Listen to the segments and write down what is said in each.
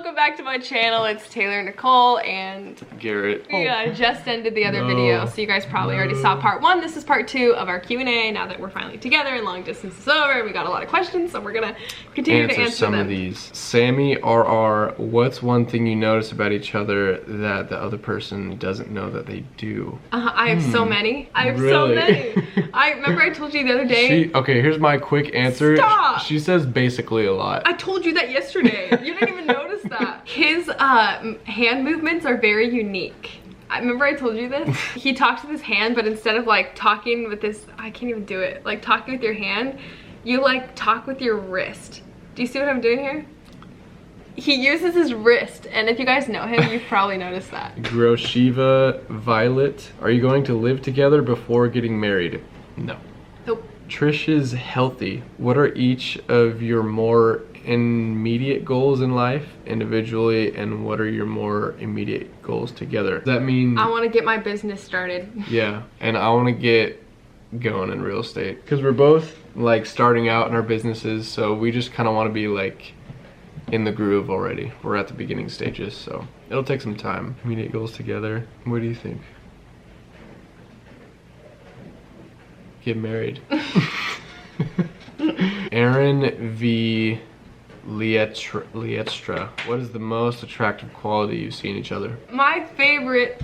welcome back to my channel. It's Taylor, Nicole, and Garrett. We just ended the other video, so you guys probably already saw part 1. This is part 2 of our Q&A. Now that we're finally together and long distance is over, we got a lot of questions, so we're gonna continue to answer some them. of these. Sammy RR, what's one thing you notice about each other that the other person doesn't know that they do? I have so many. I have so many. I remember I told you the other day. Okay, here's my quick answer. Stop. She says basically a lot. I told you that yesterday. You didn't even notice that. His hand movements are very unique. I remember I told you this. He talks with his hand, but instead of like talking with this, I can't even do it. Like talking with your hand, you like talk with your wrist. Do you see what I'm doing here? He uses his wrist, and if you guys know him, you've probably noticed that. Groshiva Violet, are you going to live together before getting married? No. Nope. Trish is healthy. What are each of your more immediate goals in life individually, and what are your more immediate goals together? Does that mean I want to get my business started? Yeah, and I want to get going in real estate because we're both like starting out in our businesses, so we just kind of want to be like in the groove already. We're at the beginning stages, so it'll take some time. Immediate goals together. What do you think? Get married. Aaron V. Lietstra, what is the most attractive quality you see in each other? My favorite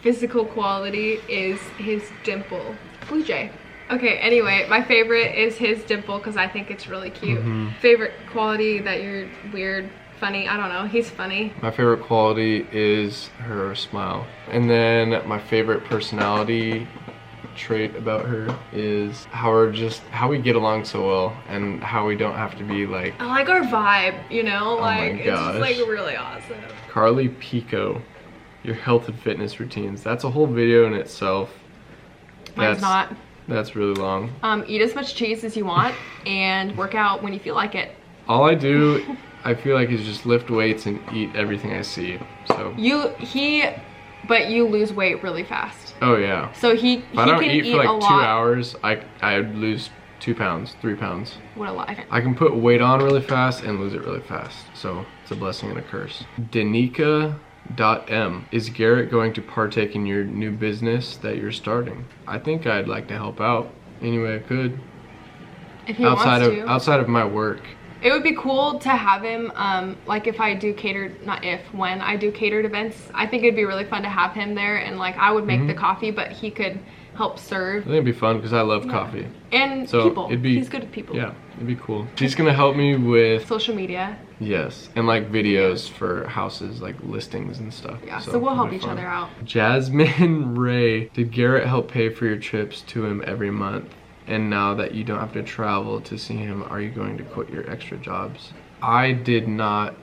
physical quality is his dimple. Blue Jay. Okay, anyway, my favorite is his dimple because I think it's really cute. Favorite quality that you're weird, funny, I don't know, he's funny. My favorite quality is her smile. And then my favorite personality trait about her is how we get along so well and how we don't have to be like, I like our vibe, you know, like it's gosh. just like really awesome. Carly Pico, your health and fitness routines. That's a whole video in itself. Mine's not. That's really long. Eat as much cheese as you want and work out when you feel like it. All I do, I feel like, is just lift weights and eat everything I see. So but you lose weight really fast. Oh yeah. So if I don't can eat for like 2 lot. hours, I lose 2 pounds, 3 pounds. What a life. I can put weight on really fast and lose it really fast. So it's a blessing and a curse. Danica.m, is Garrett going to partake in your new business that you're starting? I think I'd like to help out any way I could. If he wants to. Outside of my work. It would be cool to have him, like if I do when I do catered events, I think it'd be really fun to have him there, and like I would make the coffee, but he could help serve. I think it'd be fun because I love coffee. And so people, he's good with people. Yeah, it'd be cool. She's gonna help me with social media. Yes, and like videos for houses, like listings and stuff. Yeah, so we'll help each other out. Jasmine Ray, did Garrett help pay for your trips to him every month? And now that you don't have to travel to see him, are you going to quit your extra jobs? I did not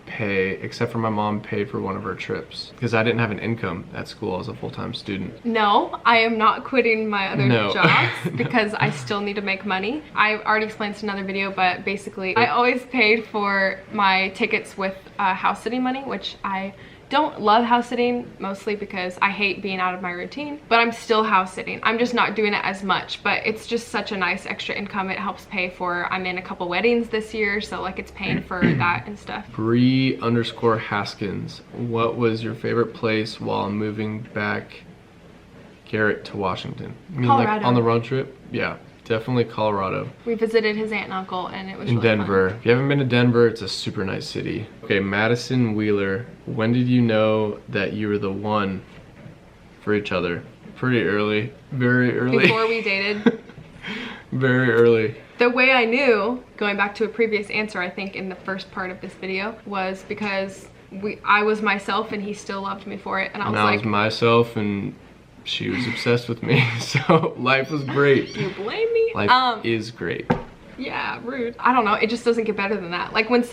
pay, except for my mom paid for one of her trips because I didn't have an income at school as a full-time student. No, I am not quitting my other jobs because I still need to make money. I already explained this in another video, but basically I always paid for my tickets with house sitting money, which I don't love house sitting, mostly because I hate being out of my routine, but I'm still house sitting. I'm just not doing it as much, but it's just such a nice extra income. It helps pay for, I'm in a couple weddings this year, so like it's paying for that and stuff. Bree_Haskins, what was your favorite place while moving back Garrett to Washington? I mean, Colorado. like on the road trip? Yeah. Definitely Colorado. We visited his aunt and uncle, and it was in really Denver. fun. If you haven't been to Denver, it's a super nice city. Okay, Madison Wheeler, when did you know that you were the one for each other? Pretty early. Very early. Before we dated. Very early. The way I knew, going back to a previous answer, I think in the first part of this video, was because I was myself and he still loved me for it, and I was myself and she was obsessed with me, so life was great. Do you blame me? Life is great. Yeah, rude. I don't know, it just doesn't get better than that. Like when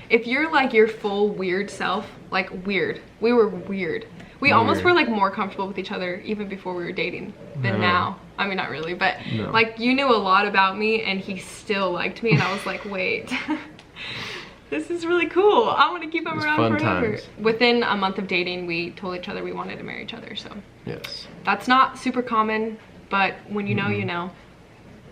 if you're like your full weird self, like weird. We were weird. We almost were like more comfortable with each other even before we were dating than now. I mean, not really, but like you knew a lot about me and he still liked me, and I was like, wait. This is really cool. I want to keep him around forever. Times. Within a month of dating, we told each other we wanted to marry each other, so. Yes. That's not super common, but when you know, you know.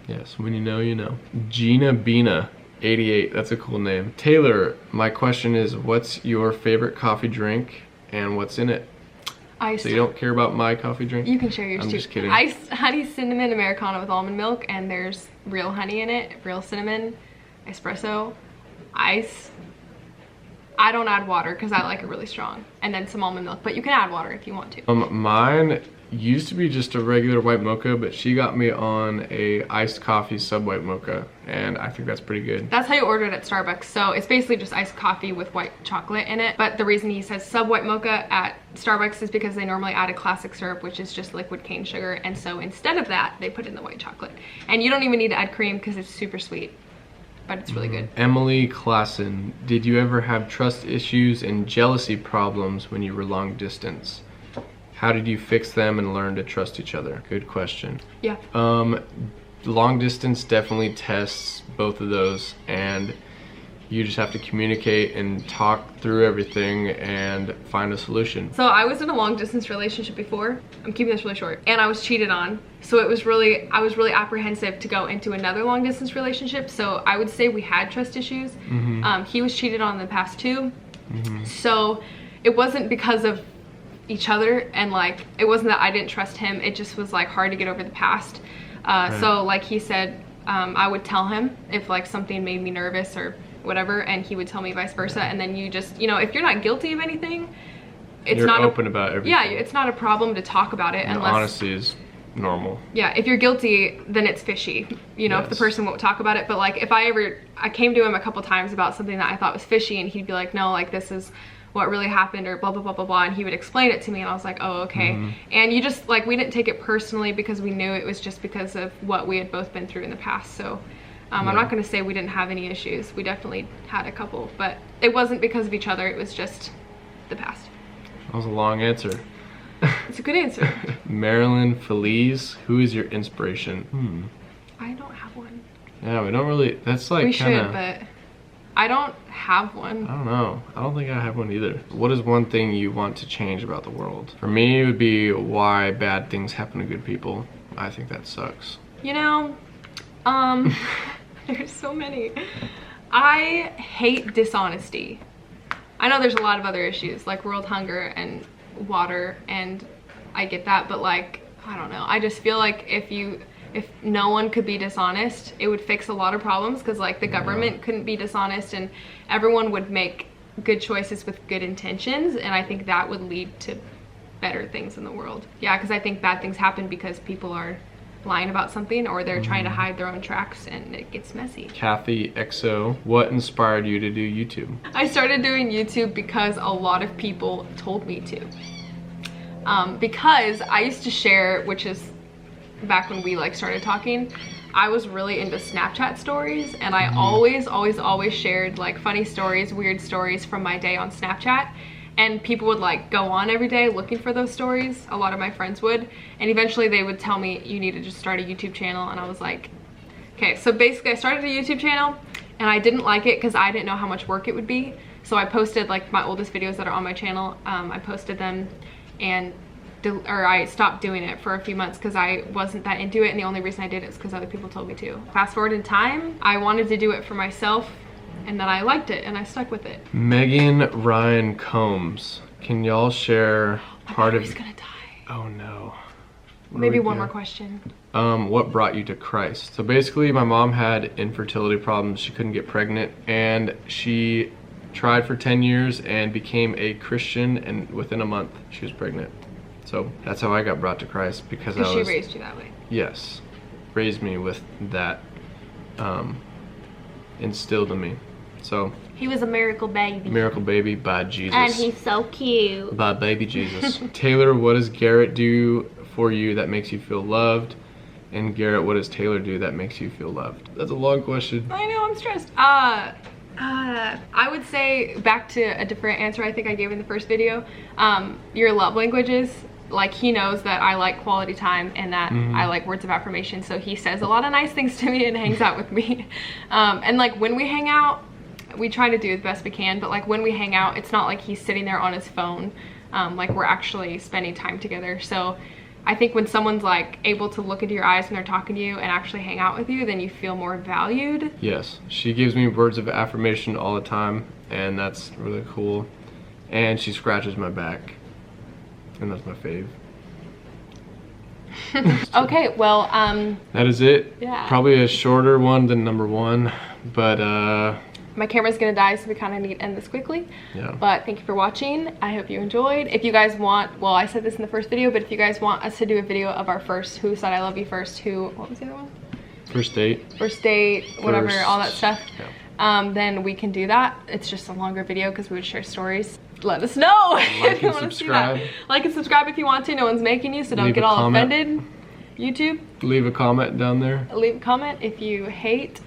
Yes, when you know, you know. Gina Bina, 88, that's a cool name. Taylor, my question is, what's your favorite coffee drink and what's in it? Ice. So you don't care about my coffee drink? You can share yours I'm too. just kidding. Ice, honey, cinnamon, Americano with almond milk, and there's real honey in it, real cinnamon, espresso, ice. I don't add water because I like it really strong. And then some almond milk, but you can add water if you want to. Mine used to be just a regular white mocha, but she got me on a iced coffee sub white mocha, and I think that's pretty good. That's how you order it at Starbucks. So it's basically just iced coffee with white chocolate in it. But the reason he says sub white mocha at Starbucks is because they normally add a classic syrup, which is just liquid cane sugar. And so instead of that, they put in the white chocolate. And you don't even need to add cream because it's super sweet, but it's really good. Emily Klassen, did you ever have trust issues and jealousy problems when you were long distance? How did you fix them and learn to trust each other? Good question. Yeah. Long distance definitely tests both of those, and you just have to communicate and talk through everything and find a solution. So I was in a long distance relationship before. I'm keeping this really short. And I was cheated on. So I was really apprehensive to go into another long distance relationship. So I would say we had trust issues. He was cheated on in the past too. So it wasn't because of each other, and like it wasn't that I didn't trust him, it just was like hard to get over the past. So like he said, I would tell him if like something made me nervous or whatever, and he would tell me vice versa. And then you just, you know, if you're not guilty of anything, You're not open about everything. Yeah, it's not a problem to talk about it. Unless honesty is normal. Yeah, if you're guilty, then it's fishy, you know. If the person won't talk about it. But like if I came to him a couple times about something that I thought was fishy, and he'd be like, no, like this is what really happened, or blah blah blah blah blah, and he would explain it to me, and I was like, oh, okay. And you just like, we didn't take it personally because we knew it was just because of what we had both been through in the past. So I'm not going to say we didn't have any issues. We definitely had a couple, but it wasn't because of each other. It was just the past. That was a long answer. It's a good answer. Marilyn Feliz, who is your inspiration? I don't have one. Yeah, we don't really, that's like We kinda, should, but I don't have one. I don't know. I don't think I have one either. What is one thing you want to change about the world? For me, it would be why bad things happen to good people. I think that sucks. You know, there's so many. I hate dishonesty. I know there's a lot of other issues like world hunger and water, and I get that, but like, I don't know. I just feel like if no one could be dishonest, it would fix a lot of problems, because like the government couldn't be dishonest, and everyone would make good choices with good intentions, and I think that would lead to better things in the world. Yeah, because I think bad things happen because people are lying about something, or they're trying to hide their own tracks, and it gets messy. Kathy XO, what inspired you to do YouTube? I started doing YouTube because a lot of people told me to. Because I used to share, which is back when we like started talking, I was really into Snapchat stories, and I always shared like funny stories, weird stories from my day on Snapchat. And people would like go on every day looking for those stories. A lot of my friends would. And eventually they would tell me, you need to just start a YouTube channel. And I was like, okay. So basically I started a YouTube channel, and I didn't like it because I didn't know how much work it would be. So I posted like my oldest videos that are on my channel. I posted them, and I stopped doing it for a few months because I wasn't that into it. And the only reason I did it is because other people told me to. Fast forward in time, I wanted to do it for myself, and then I liked it and I stuck with it. Megan Ryan Combs, can y'all share part of? He's gonna die. Oh no. What Maybe do we one do? more question. What brought you to Christ? So basically, my mom had infertility problems. She couldn't get pregnant, and she tried for 10 years and became a Christian, and within a month she was pregnant. So that's how I got brought to Christ, because I was. She raised you that way. Yes, raised me with that instilled in me. So he was a miracle baby. Miracle baby by Jesus. And he's so cute. By baby Jesus. Taylor, what does Garrett do for you that makes you feel loved? And Garrett, what does Taylor do that makes you feel loved? That's a long question. I know, I'm stressed. I would say, back to a different answer I think I gave in the first video, your love languages. Like, he knows that I like quality time and that I like words of affirmation, so he says a lot of nice things to me and hangs out with me. And like when we hang out, we try to do the best we can, but like when we hang out, it's not like he's sitting there on his phone. Like, we're actually spending time together. So I think when someone's like able to look into your eyes when they're talking to you and actually hang out with you, then you feel more valued. Yes, she gives me words of affirmation all the time, and that's really cool. And she scratches my back, and that's my fave. Okay, well, that is it. Yeah. Probably a shorter one than number 1, but my camera's gonna die, so we kind of need to end this quickly. Yeah. But thank you for watching. I hope you enjoyed. If you guys want, well, I said this in the first video, but if you guys want us to do a video of our first Who Said I Love You First, what was the other one? First date, whatever, all that stuff. Yeah. Then we can do that. It's just a longer video because we would share stories. Let us know if you want to see that. Like and subscribe if you want to. No one's making you, so don't get all offended. YouTube. Leave a comment down there. Leave a comment if you hate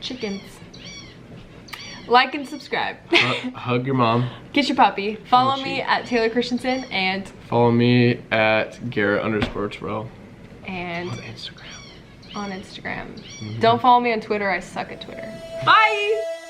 chickens. Like and subscribe. Hug your mom. Kiss your puppy. Follow me at Taylor Christianson and follow me at Garrett_Terrell. And on Instagram. Don't follow me on Twitter. I suck at Twitter. Bye.